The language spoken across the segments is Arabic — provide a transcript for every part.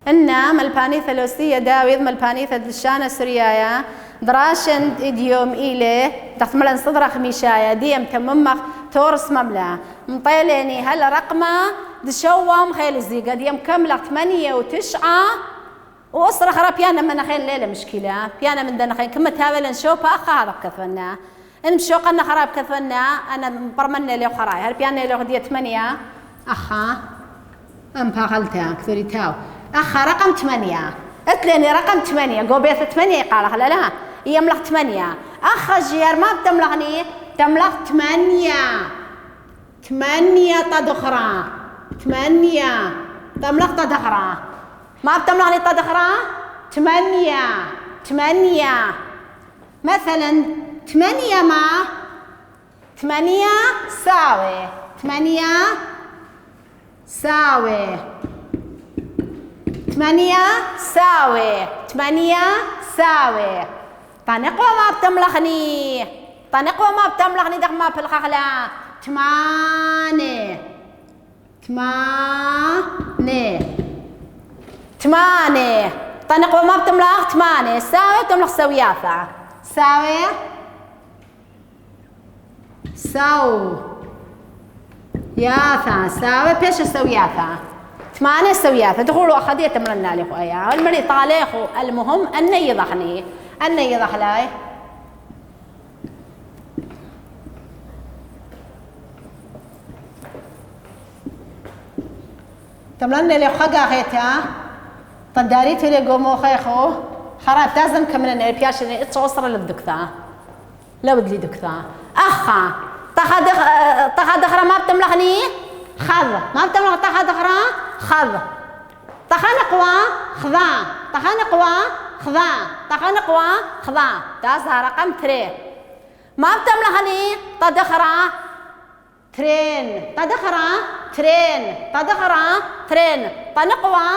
إن ملبانيثا داويض ملبانيثا دلشانة سريايا دراشن إديوم إليه تخملن صدر خميشايا ديم تممخ تورس مملا مطيليني هلا رقمة دشوام خيل الزيقة ديم كملة 8 و9 وأسرة خرا بيانا من خيل ليلة مشكلة بيانا من دنا خيل كم تهابلن شوبا أخا كثفنا إن مشوقنا خراب كثفنا أنا برمنا لي خراي هل بيانا لي غدية 8 أخا أم باغلتها كثري تاو أخا رقم 8 أتليني رقم 8 قوبيث 8 قال لا يملغ 8 أخا جير ما بتملغني تملغ 8 تدخرا 8 تملغ تدخرا ما بتملغني تدخرا 8 مثلا 8 ما 8 ساوي 8 ساوي 8 ساوي 8 ساوي طنقوى ما بتملغني طنقوى ما بتملغني دق ما بالخخلة 8 طنقوى ما بتملغ 8 ساوي بتملغ سوياثة ساوي ياثا ساوي بيش سوياثة 8 سوياثة تقولوا أخذية تمرنا لي خويا المري طاليخو المهم أن يضحني أن يضحلاي تمرنا لي خجا خيتا طنداريتي لي قومو خيخو خراب تازم كملنا البياش اللي اتوصل للدكتور لا بدلي دكتور أخا تخذ أخرى ما بتملغني خذ ما بتملغ تخذ أخرى خذ تخنقوا خذا تخنقوا خذا تخنقوا خذا تاسع رقم 3 ما بتملغني تدخرا ترين تدخرا ترين تدخرا ترين تنقوا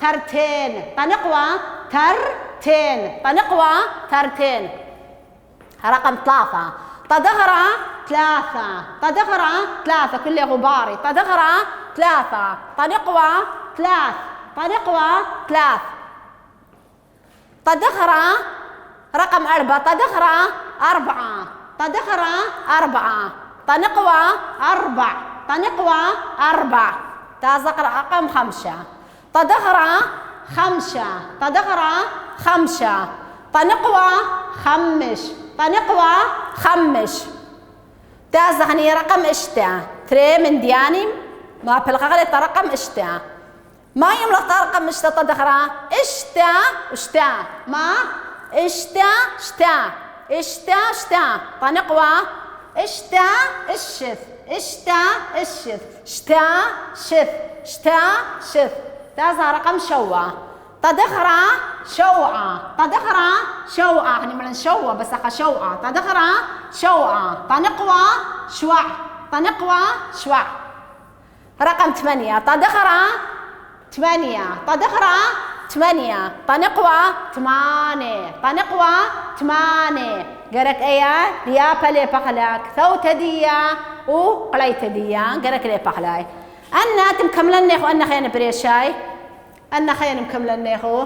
ترتين تنقوا ترتين تنقوا ترتين رقم 3 تدخرا 3 كل غباري تدخرا 3 تنقوا 3 تدخرا رقم 4 تدخرا 4 تنقوا 4 تازق رقم 5 تدخرا 5 تنقوا 5 تازغني رقم اشتا تري من دياني ما بلغغلي رقم اشتا ما يملغ رقم اشتا تدخرا اشتا ما اشتا تنقوا اشتا شث تازغ رقم شوا تدخرا شوعة يعني من شوة بس أخا شوعة تدخرا شوعة تنقوا شوع رقم 8 تدخرا 8 تنقوا 8 قرك ايا ليابا لي بخلاك ثوت ديا وقليت ديا قرك لي بخلاي أنا تمكملني خو أنا خيان بريشاي أنا خيان مكملني خو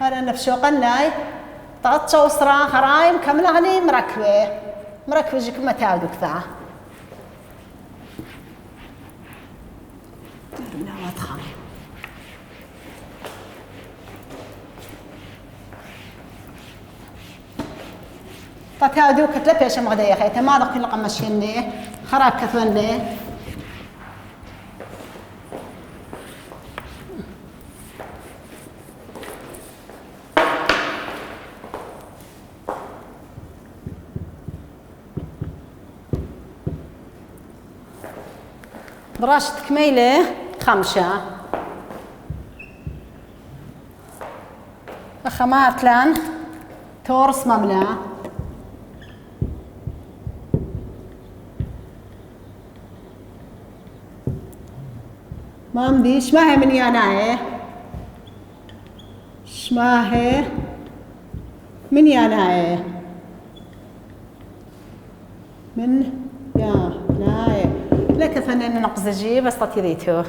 هذا نفسه قلناي تغطى وسرا خرايم كملغني مركبة جيك ما تعودك ذا لا ما تخاف تتعودوك تلبيش مغدي يا خيتي ما ضق كل قمشيني خراب كثوني براشة كميلة 5 أخمات لان تورس مملا مامدي شماهي من ياناي شماهي من ياناي من ياناي لك فنان نقزجي بس تطيريتو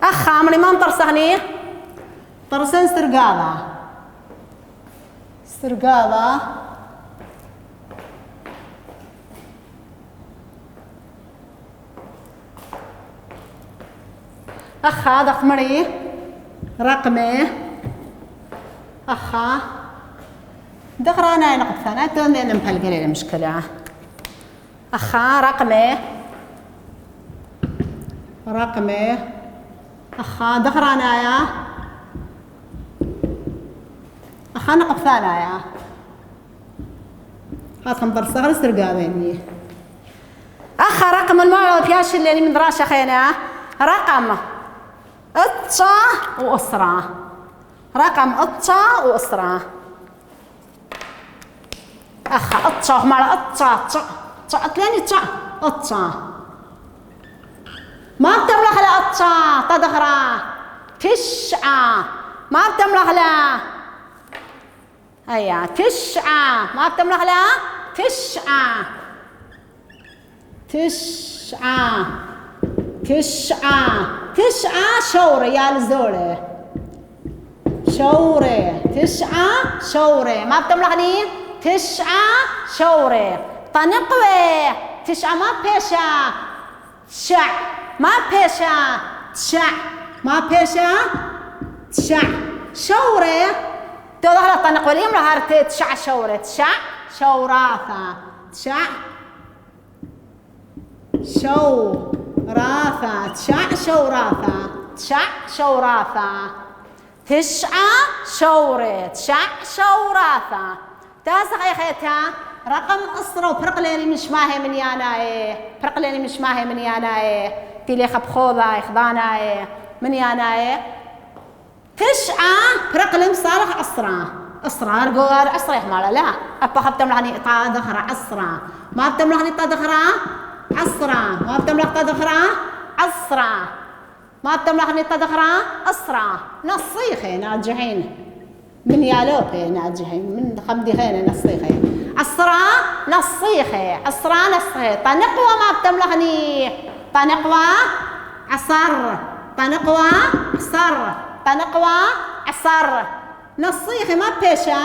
أخ عمري ما مطرسغني طرسن سرقاضة سرقاضة أخا دخمري رقمي أخا دخرانا نقطة توني أنا مفلقة المشكلة أخا رقمي أخا دخرانا يا أخا نقطة يا هاتهم برصغر سرقابيني أخا رقم المعرض فياش اللي من دراسة خينا رقم أطشا وأسرة رقم أطشا وأسرة أخا أطشا مالا أطشا أتلاني أطشا ما بتملخ لا أطشا تدخرا تشعة ما بتملخ لا هيا تشعة ما بتملخ لا تسعة شورة يا الزورة شورة ما بتملخني تسعة شورة طنقوة تسعة ما بيشا تشع ما بيشا تشع شورة تظهر طنقوة اليوم لها تشع شورة شوراثة تسعة شورة تاسع يا خيتها رقم أسرة وبرقليني مش ماهي من ياناي تيلي خبخوضة يخضاناي من ياناي تسعة برقلم صالح أسرة رقوار أسرة يحمالا لا أبا خبتملعني طادخرة أسرة ما بتملعني طادخرة عصرة ما بتملخ طادخرة عصرة ما بتملخني طادخرة أسرة نصيخي ناجحين من يالوكي ناجحين من خمديخين نصيخي عصرة نصيخي طنقوة ما بتملخني طنقوة عصر نصيخي ما بيشا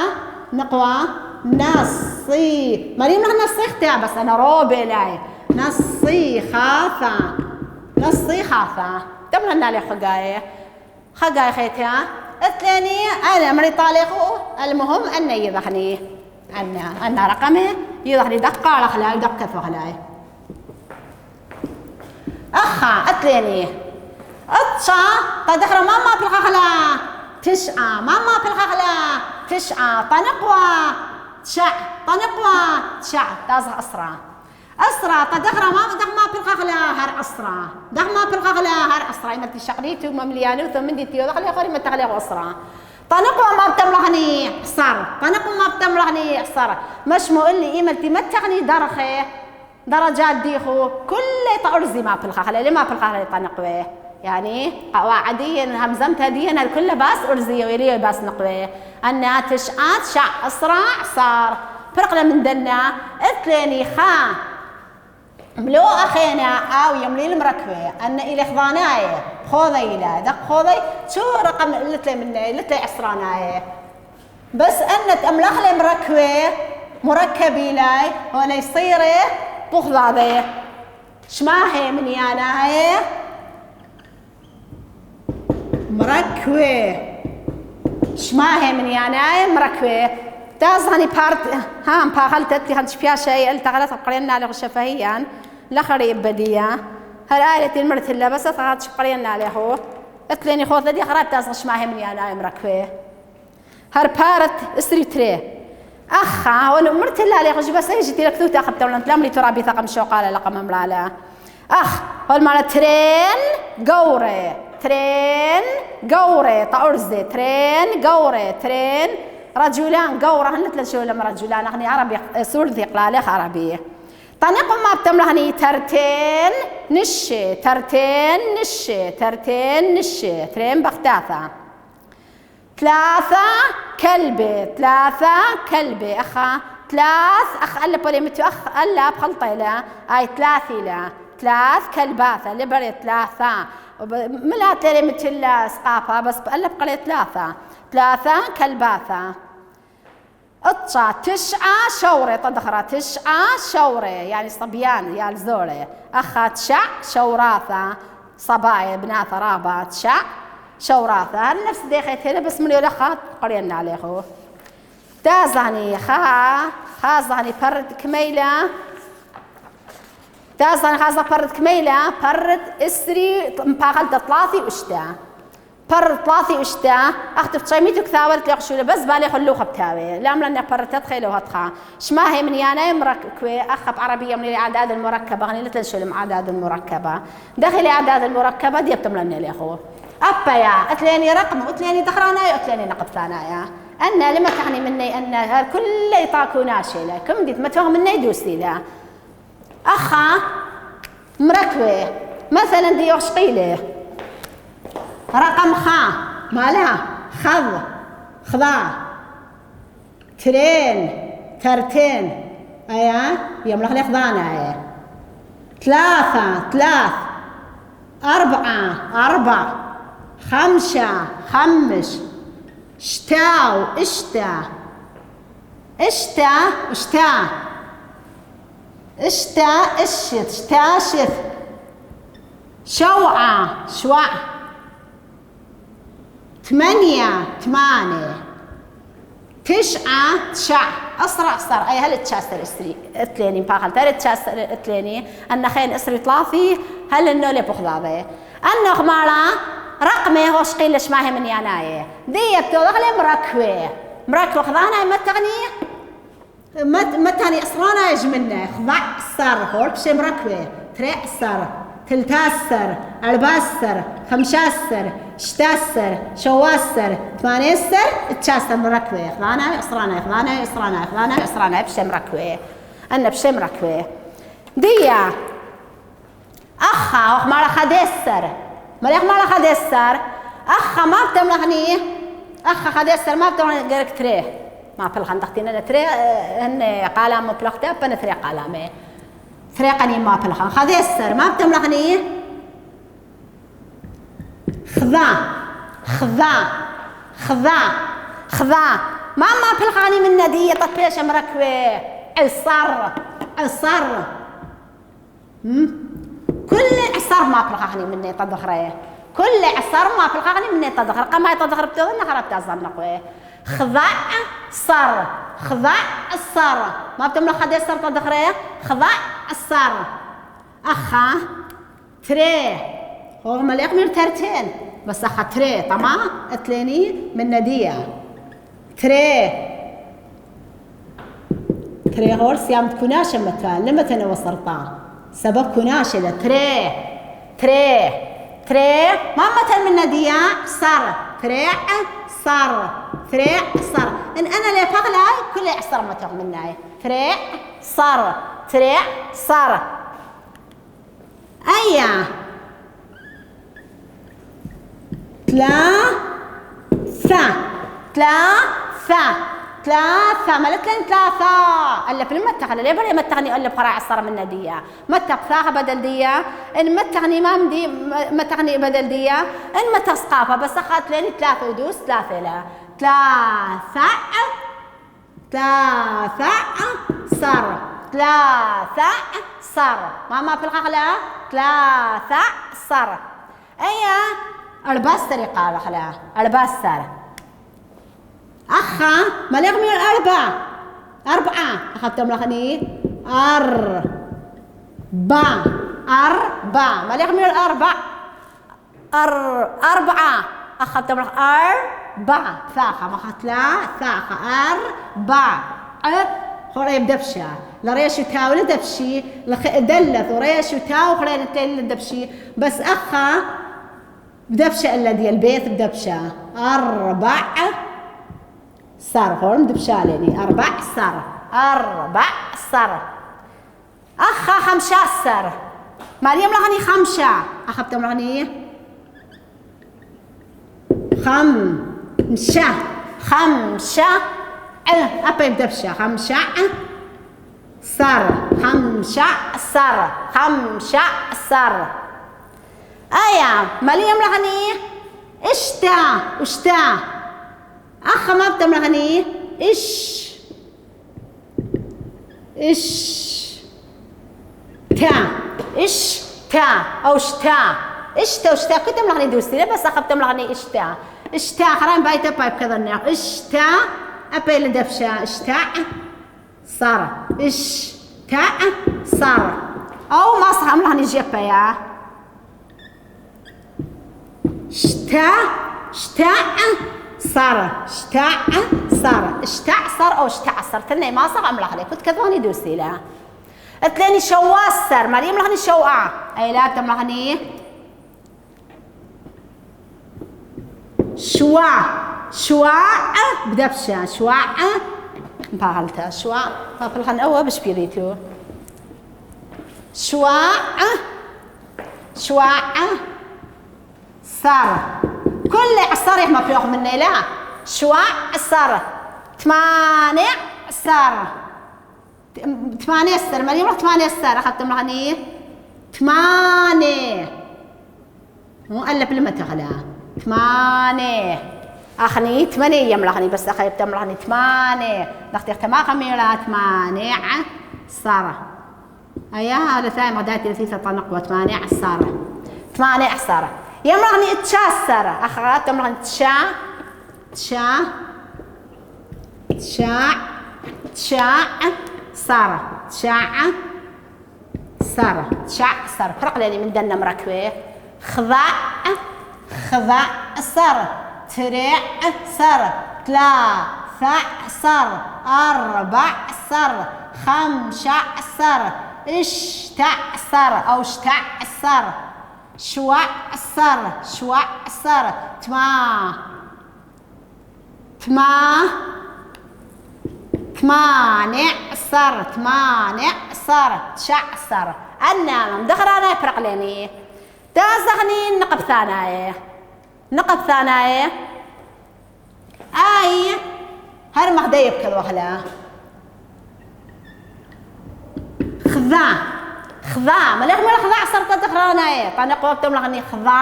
نقوة نصي مريم لها نصيختها بس أنا روبي لاي نصيخاثة تملنا لي خقاية خيتها اثنين أنا مري طالقو المهم أن يضخني أن رقمه يضخني دقة على خلاي دقة خلاي أخا أثنين أتشا تدخل ماما في الخلا تسعة ماما في الخلا تسعة طنقوة تشع تازغ أسرة تدخل ماما دخما في الخلا هر أسرة دخما في الخلا هر أسرة إما تشقريتو ممليانو ثم ديتيو دخل يخري ما تغلي أسرة طنقوة ما بتملغني حصر مش مو اللي إيمتي ما تغني درخي درجات ديخو كل تأرزي ما في الخلا لما في الخلا طنقوة يعني قواعديا همزمتها ديا الكل باس أرزية ويليه باس نقوة أنها تشعات شع أسرع صار فرقنا من دنا اثليني خا ملو أخينا أو يملي المركبة أن إلي خضاناي خوضي لا دق خوضي شو رقم اللي مني اللي عصراناي بس أن تأملخ لي مركبي لاي هنا يصير بخضاضي شماهي من ياناي مركبة شماهي من ياناي مركبة تازهني بارت هام باخلتت هنش فيها شيء التغلت قرينا له شفهيا لخريب بدية هالآية المرت اللي بس تغلت قرينا له اتليني خوض لدي خراب تازغ شماهي من ياناي مركبة هر بارت استريتري أخا وانا مرت الله له بس يجي تلكتو تاخذ تولن تلاملي ترابي ثقم شوقالة لقم مملاله أخ والمال ترين قوري طأرزي ترين رجلان قورة هنتلا شو لما رجلان أغني عربي سور ذي قلاليخ عربي طنقوا ما بتملهني ترتين نشي ترين بختاثة ثلاثة كلبي أخا ثلاث أخ ألا بوليمتو أخ ألا بخلطي لا أي ثلاثي لا ثلاث كلباثة لبري ثلاثة ملا تلي مثل سقافة بس بقلب قلي ثلاثة كلباثة اطشا تشعة شوري تدخرة تشعة شوري يعني صبيان يا الزوري أخا تشع شوراثة صبايا بنات رابع تشع شوراثة نفس ديخيتي بس من يلخات قرينا عليه تازاني خازاني فرد كميلة تازاني خازا فرد كميلة فرد اسري مباغل تطلاثي وشتا فرد طلاثي وشتا اختف تشيميتو كثاورت ليقشولة بس بالي خلوخة بتاوي لام لأني فرد تدخيلو هتخا شما هي من يانا مركبة أخب عربية من الأعداد المركبة غني لتلشولة مع أعداد المركبة داخل أعداد المركبة دي بتملني ليخو أبايا أتليني رقم أتليني دخرانايا أتليني نقب ثانايا أنا لما تعني مني أن كل يطاكو ناشلة كم ديت ما تفهم مني دوسي ذا أخا مركبة مثلا دي وشقيلة رقم خا مالها خضا ترين ترتين أيا يملخ لي خضانا أيا ثلاث أربعة خمش اشتا اشت شوعة ثمانية تشع أسرع أي هل تشاستر إسري اتليني باخل تاري تشاستر اتليني أن خين إسري طلافي هل إنه لي بخضابي أنه خمالا رقمي هو شقيلش ماهي من يناية دي بتوضغلي مركوة خضانا ما تاني أسرانا يجمنا خضع السر هول بشي مركوة تريع السر تلتاسر أرباسر خمشاسر شتاسر شواسر ثمانيسر تشاسر مركوة خضانا أسرانا بشي مركوة أنا بشي مركوة ديا أخا وخمالا خديسر مريخ ما لها خديسر أخا ما بتملغني أخا خديسر ما بتملغني غيرك تريه ما بلغن تختينا تريه هن قالام بلغتها بنا تريه قالامي تريه قني ما بلغن خديسر ما بتملغني خذا ما بلغني من ندية تطبيش مركوة عصر كل عصر ما بلغني مني تدخريه كل عصر ما بلغني مني تدخر قما يتدخر بتونا خربت أظنقوه خضع الصر ما بتملك خدي الصر تدخريه خضع الصر أخا تري هو مليق من ترتين بس أخا تري طمع أتليني من ندية تري هول سيام تكوناش متان لما تنوصرطان سبب كناشلة تري ما مثل من نديا صار إن أنا لي فغلاي كل عصر ما تغ مناي تريع صار أيا ثلاثة ملك لين ثلاثة ألا في المتغني ليه بلي متغني ألا بقراء عصر من ندية متغ ثاغة بدل دية إن متغني ما مدي متغني بدل دية إن متسقافة بس أخذت لين ثلاثة ودوس ثلاثة لا ثلاثة صار ما في الغغلة ثلاثة صار أيا أرباستر يقال خلا أرباستر أخا مليغ من أربعة أخذتهم لخني أربعة مليغ من أربعة أخذتهم لخ أربعة ثاقة ما أخذت لا ثاقة أربعة خريب دبشة لريش تاو لدبشي دلت وريش تاو خلينا نتين لدبشي بس أخا بدبشة إلا دي البيت بدبشة أربعة صار هون دبشاليني أربع صار أخا خمشة مريم لغني خمسة أخبتم لغني خمسة أبا بدبشة خمسة صر خمشعصر خمشعصر. مالي يملغني اشتا وشتا. أخ ما بتملغني إش تا أو شتا اشتا وشتا. كنت ملغني دوستي بس أخ بتملغني اشتا خرام بايتا بايب كذا اشتا أبي لدفشة اشتا صار اشتا صار. أو ما صح ملغني جيبا يا شتا صار اشتعصر أو اشتعصر. تني ما صح ملغني كنت كذاني دوستي لا تلاني شواسر مريم ملغني شوقع. أي لا بتملغني شواع بدبشة شواع بغلتها شواع فالخن أول بش بيريتو شواع صار كل عصار ما بياخذ مني لا شواع صار 8 صار 8 صار ما يمرق 8 صار أخذت ملغني 8 مو ألف لما تغلى 8 أخني 8 يملغني بس أخي بتملغني 8 نختار تما خميرة 8 صار. أيها لثاي غداتي لثيثة طنقوة 8 صار 8 صار. يملغني تشاسر أخي بتملغني تشا صار صار فرق لاني من دنا مركبه. خضع صار تريع صار 3 صار 4 صار 5 صار اشتعصر أو اشتعصر شوعصر 8 صار 9 أنا مدخر أنا يفرق لاني تازغني نقب ثاناية أي هر مخديب كذا وخلا خذا ملك خذا صرت تخراناية طانا قوة بتملغني خذا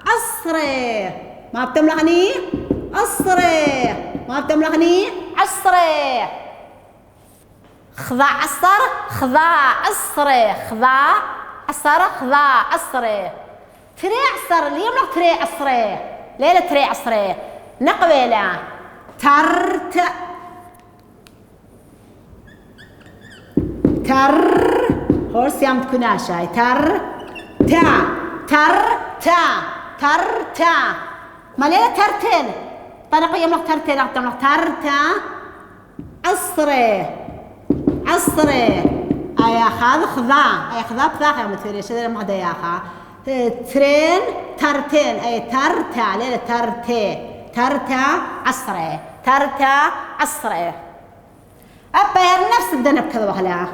أصري ما بتملغني أصري ما بتملغني عصري خذا عصري تري عصر اليوم لك تري عصري ليلة تري عصري نقبله تر هورس يام تكون شاي تر تا ما ليلة ترتين طريقة يوم لك ترتين أقدم لك ترتا عصري أي خذ خذا بثاخة مثيرة شذي ما هذا يا خا ترين ترتين أي ترتا ليلة ترتا عصري أبا نفس الدنب كذا وهلا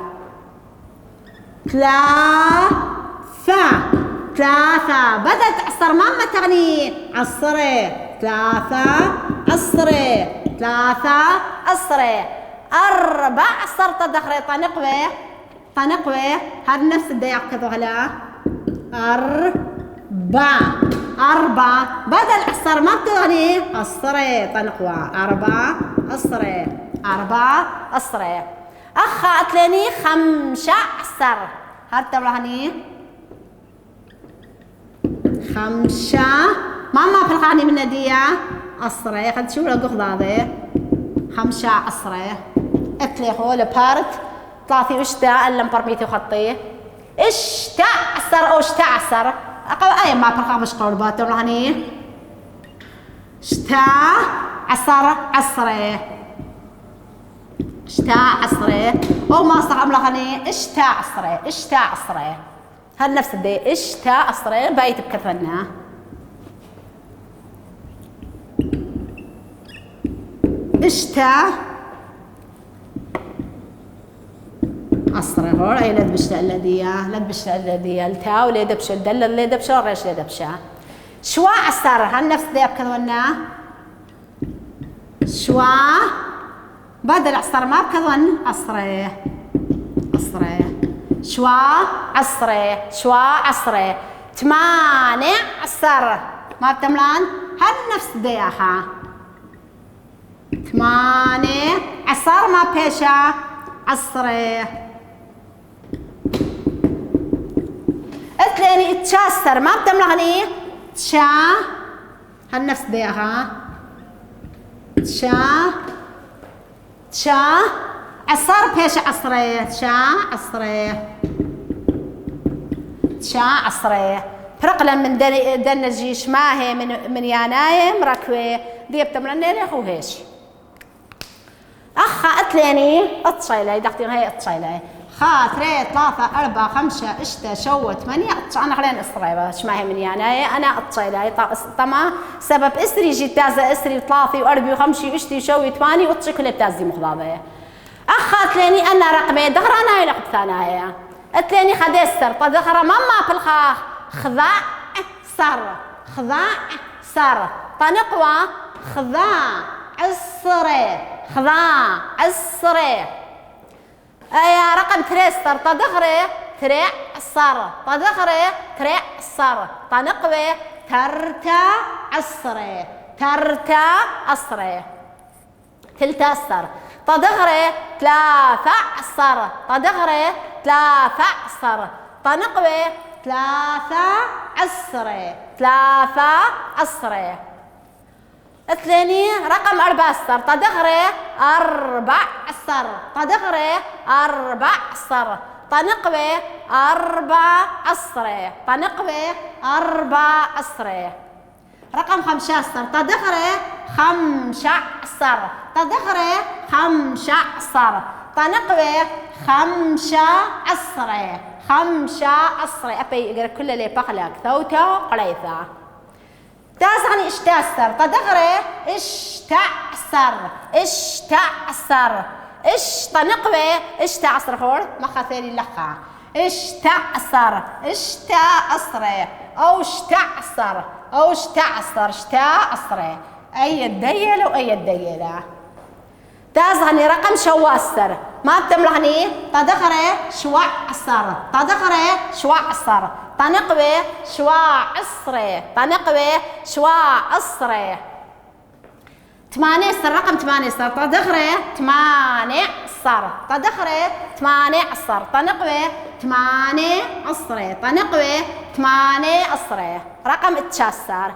3 بدأت عصر ماما تغني عصري 3 عصري 4 صرت دخري طنقوي هذا نفس الدياق كذا وهلا 4 بدل عصر ما بتغني عصري طنقوة 4 عصري أخا أتلاني 5 عصر هاد تبلغني 5 ماما فرقاني من ندية عصري خد شو لقو خضاضي 5 عصري أتلي هو لبارت طاثي وشتا ألم برميتي وخطيه اشتعصر أو اشتعصر أي ما فرقا مش قول باتو تبلغني عصري أو ما صح أملغني اشتعصري هذا نفس الدي اشتعصري بايت بكثرنا عصري هور أي لد بشتا الذي التاو ليد بش الدل ليد بش الريش ليد بشا شوا عصر هذا نفس الدي بكثرنا شوا بدل عصر ما بكذن عصري عصري شوا عصري شوا عصري 18 ما بتملان هالنفس دياخا 18 ما بيشا عصري اتلاني اتشاسر ما بتملغني تشا هالنفس دياخا تشا عصر بيش عصري تشا عصري فرقلا من دنجيش ماهي من ينايم ركوي دي بتمرني اخو هيش اخا اتليني اتصيلي دقتين هي اتصيلي خا 3 3 4 5 6 شو 8 انا خلينا اصريبه شماهي من يناي انا اتصيلي طما سبب اسري جي تازه اسري 3 و4 و5 اشتي شوي 8 وتصي كل تازي مخضابه اخا اتليني انا رقمي دغرا انا لقب ثانايا اتليني خدستر طدغرا ماما بالخاخ خذاء صر طنقوى خذاء عصري يا رقم 3 طدغري ترع صر طدغري ترع صر طنقوى ترتا عصري تلتا صر طدغري 3 صر طدغري 3 صر طنقوى 3 عصري اثنين رقم 4 صر طدغري 4 صر طدغري 4 صر طنقوي 4 عصري طنقوي 4 عصري رقم 5 صر طدغري 5 صر طدغري 5 صر طنقوي 5 عصري 5 عصري أبي يقرأ كل اللي بقلق ثوتا قليثا تاسعني اشتاسر طدغري اشتعصر طنقوي اشتعصر خور ما خاثيري لخا اشتعصر أو اشتعصر أي الديل وأي الديلة تازغني رقم شواسر ما بتملغني طدغري شوعصر طنقوي شواعصري 8 صر رقم 8 صر طدغري 8 صر طدغري 8 صر طنقوي 8 عصري طنقوي 8 عصري رقم 9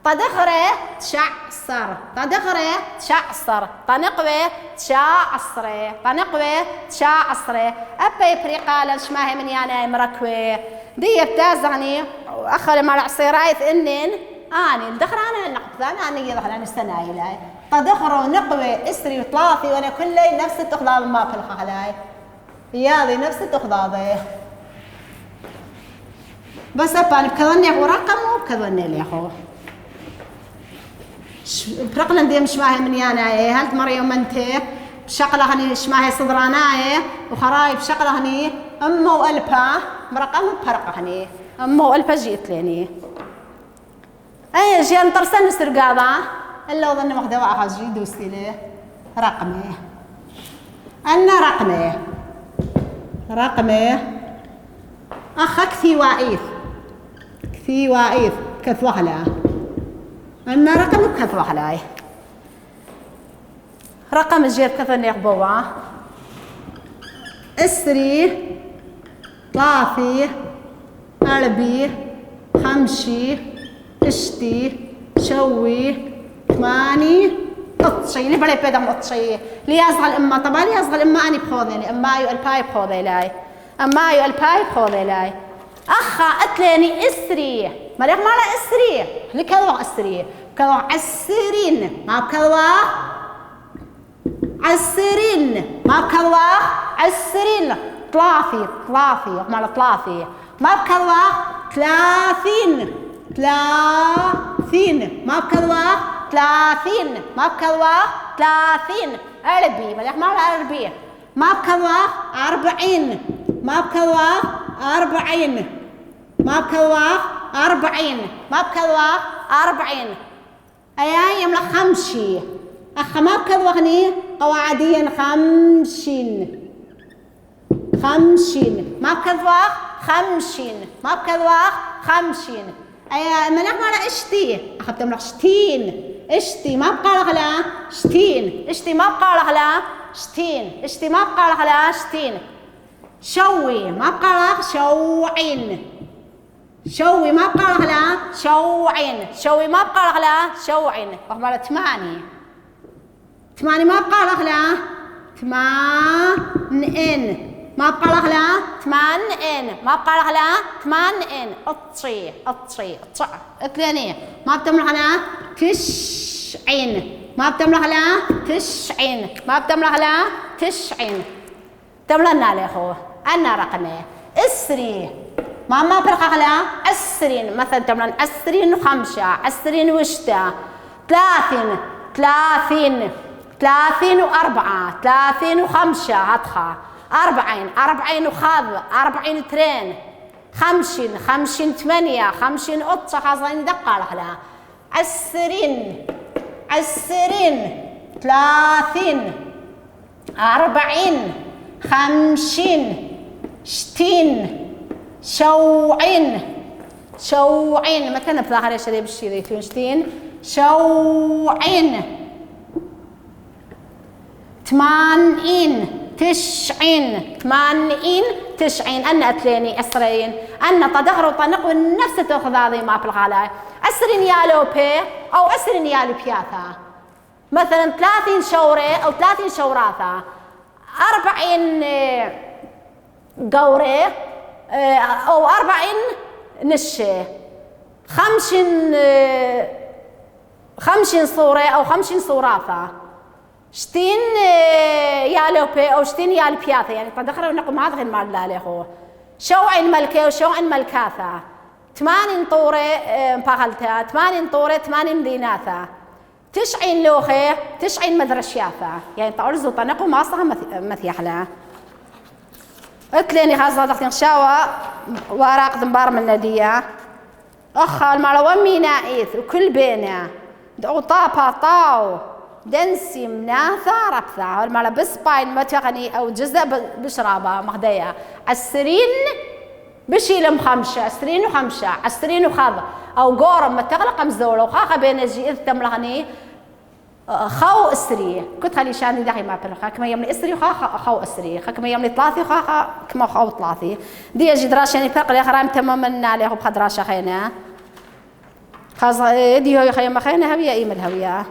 طدغري 9 صر طدغري 9 صر طنقوي 9 عصري طنقوي 9 عصري أبي بريقال شماهي من يعني مركوي دي بتازعني أخلي مع العصيرايث إنن أنا الدخر أنا نقبضان أنا يدخل أنا السنايلاي طدخر نقوي إسري وطلافي وأنا كلي نفس التخضاض ما في الخلاي ياضي نفس التخضاض بس أباني بكذني أخو رقم وبكذني لي أخو برقلا دي مش ماهي من ياناي هلت مريم أنتي بشقلة هني شماهي صدراناي وخراي بشقلة هني أمه وألبا مرقم بفرقة هني أمه وألبا جيت ليني أي جيان طرسن سرقابا إلا وظن مخدوع خاجي دوستي ليه رقمي أنا رقمي أخ كثي واعيث كثوحلا أنا رقم كثوحلاي رقم الجيب كثني يقبوا اسري طافي أربي خمشي اشتي شوي 8 اطشي اللي بلي بيدم اطشي لي أصغى الأمة طبعا لي أصغى الأمة أني بخوذيلي أمايو الباي بخوذيلاي أخا أتليني اسري مريخ مالا اسري لكذا اسري كذا عسرين ما بكذا عسرين ما بكذا عسرين طلافي مالا طلافي ما بكذا 30 ما بكذا 30 ما بكذا 30 أربي مريخ مالا أربي ما بكذا 40 ما بكذا 40 ما بكذا 40 أيا يملا خمشي أخ ما بكذا غني قواعديا 50 50 ما بكذواق 50 ما بكذواق 50 أي منك مرة اشتي أخذت مرة شتين اشتي ما بقى لا شتين اشتي ما بقى لا شتين اشتي ما بقى لا شتين شوي ما بقى شوعين شوي ما بقى لا شوعين شوي ما بقى لا شوعين مرة 8 8 ما بقى لا 8 ما بقى لا 8 ما بقى لا 8 اطشي اطشي اطشع اثنين ما بتملح لا 90 ما بتملح لا 90 ما بتملح لا 90 تملنا له هو أنا رقمه أسري ما برقة لا أسرين مثلا تملن أسرين 5 أسرين وشتا 30 30 30 و4 30 و5 هتخا 40 وخاذ 40 2 50 50 8 50 قطة خاصين دقة لها 20 30 40 50 60 شوعين مثلا في الآخر يشرب الشريط 60 شوعين 80 90 أن أتليني أسرين أن تدخر وطنق والنفس تأخذ هذه ما في الغلاء أسرين يالو بي أو أسرين يالو بياتا مثلا 30 شورة أو 30 شوراثة 40 قورة أو 40 نشة 50 صورة أو 50 صوراثة 60 يالوبي أو 60 يال بياثة يعني تدخلوا نقوم هذا المال لا هو شوعين ملكة وشوعين ملكاثة 80 طورة مباغلتها 80 طورة 80 ديناثة 90 لوخة 90 مدرشياثة يعني تعرضوا طنقوا ما صار مثيحلة اتليني خاصة دختين شاوة وراق دنبار من الندية أخا المعلوة مينائيث وكل بينا دعو طابا طاو دنسي مناثة ربثة المعلوة بس باين متغني أو جزء بشرابة مغدية 20 بشيلم 5 20 و5 20 وخذ أو قورم متغلق مزولة وخاخة بين الجي إذ تملغني خو اسري كنت خلي شاني داخل ما بلخا كما يملي اسري خو اسري كما يملي ثلاثي كما خو ثلاثي دي اجي دراشاني فرق لي خرام تماما عليه بخدراشة خينا خاص دي هو خيما خينا هويه ايمل هويه